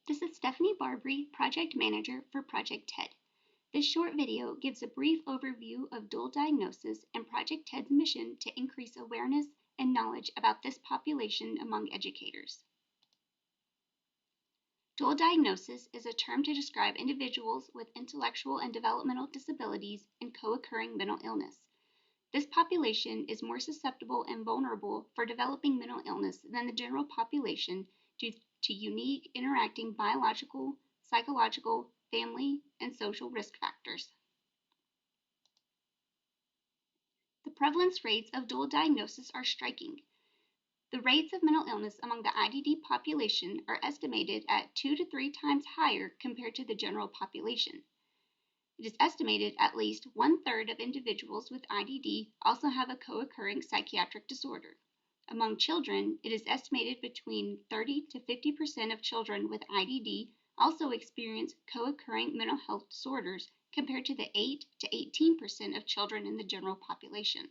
This is Stephanie Barbary, Project Manager for Project TEDD. This short video gives a brief overview of dual diagnosis and Project TEDD's mission to increase awareness and knowledge about this population among educators. Dual diagnosis is a term to describe individuals with intellectual and developmental disabilities and co-occurring mental illness. This population is more susceptible and vulnerable for developing mental illness than the general population due to unique interacting biological, psychological, family, and social risk factors. The prevalence rates of dual diagnosis are striking. The rates of mental illness among the IDD population are estimated at 2 to 3 times higher compared to the general population. It is estimated at least 1/3 of individuals with IDD also have a co-occurring psychiatric disorder. Among children, it is estimated between 30 to 50% of children with IDD also experience co-occurring mental health disorders compared to the 8 to 18% of children in the general population.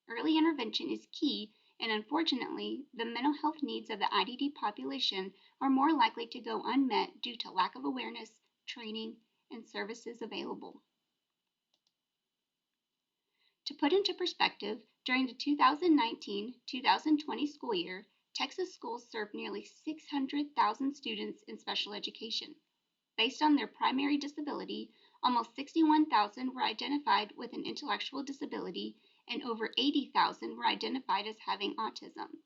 Early intervention is key, and unfortunately, the mental health needs of the IDD population are more likely to go unmet due to lack of awareness, training, and services available. To put into perspective, during the 2019-2020 school year, Texas schools served nearly 600,000 students in special education. Based on their primary disability, almost 61,000 were identified with an intellectual disability, and over 80,000 were identified as having autism.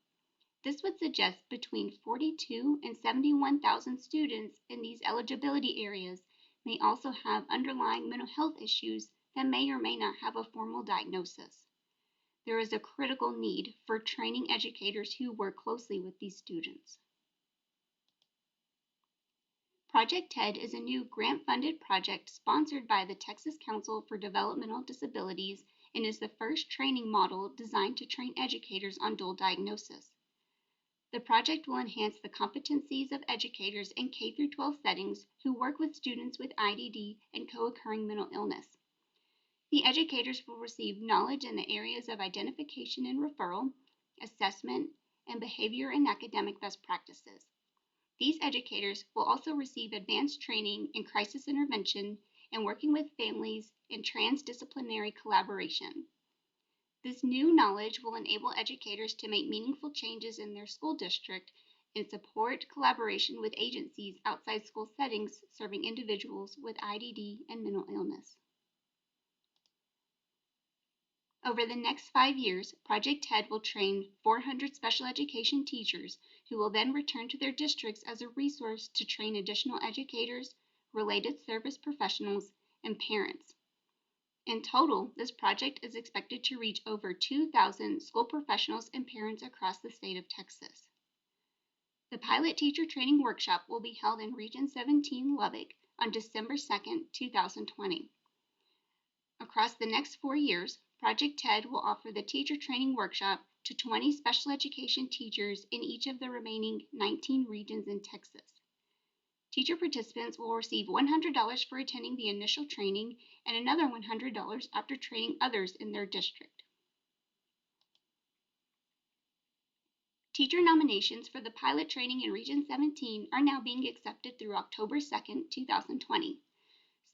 This would suggest between 42 and 71,000 students in these eligibility areas may also have underlying mental health issues that may or may not have a formal diagnosis. There is a critical need for training educators who work closely with these students. Project TEDD is a new grant-funded project sponsored by the Texas Council for Developmental Disabilities and is the first training model designed to train educators on dual diagnosis. The project will enhance the competencies of educators in K-12 settings who work with students with IDD and co-occurring mental illness. The educators will receive knowledge in the areas of identification and referral, assessment, and behavior and academic best practices. These educators will also receive advanced training in crisis intervention and working with families in transdisciplinary collaboration. This new knowledge will enable educators to make meaningful changes in their school district and support collaboration with agencies outside school settings serving individuals with IDD and mental illness. Over the next 5 years, Project TEDD will train 400 special education teachers who will then return to their districts as a resource to train additional educators, related service professionals, and parents. In total, this project is expected to reach over 2,000 school professionals and parents across the state of Texas. The pilot teacher training workshop will be held in Region 17 Lubbock on December 2, 2020. Across the next 4 years, Project TEDD will offer the teacher training workshop to 20 special education teachers in each of the remaining 19 regions in Texas. Teacher participants will receive $100 for attending the initial training and another $100 after training others in their district. Teacher nominations for the pilot training in Region 17 are now being accepted through October 2, 2020.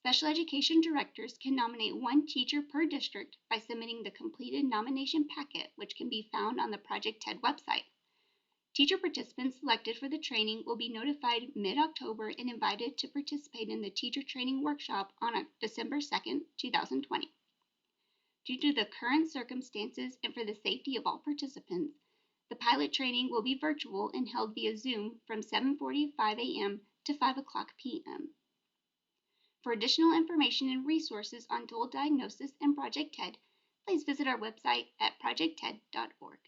Special education directors can nominate 1 teacher per district by submitting the completed nomination packet, which can be found on the Project TEDD website. Teacher participants selected for the training will be notified mid-October and invited to participate in the teacher training workshop on December 2, 2020. Due to the current circumstances and for the safety of all participants, the pilot training will be virtual and held via Zoom from 7:45 a.m. to 5:00 p.m. For additional information and resources on dual diagnosis and Project TEDD, please visit our website at projectted.org.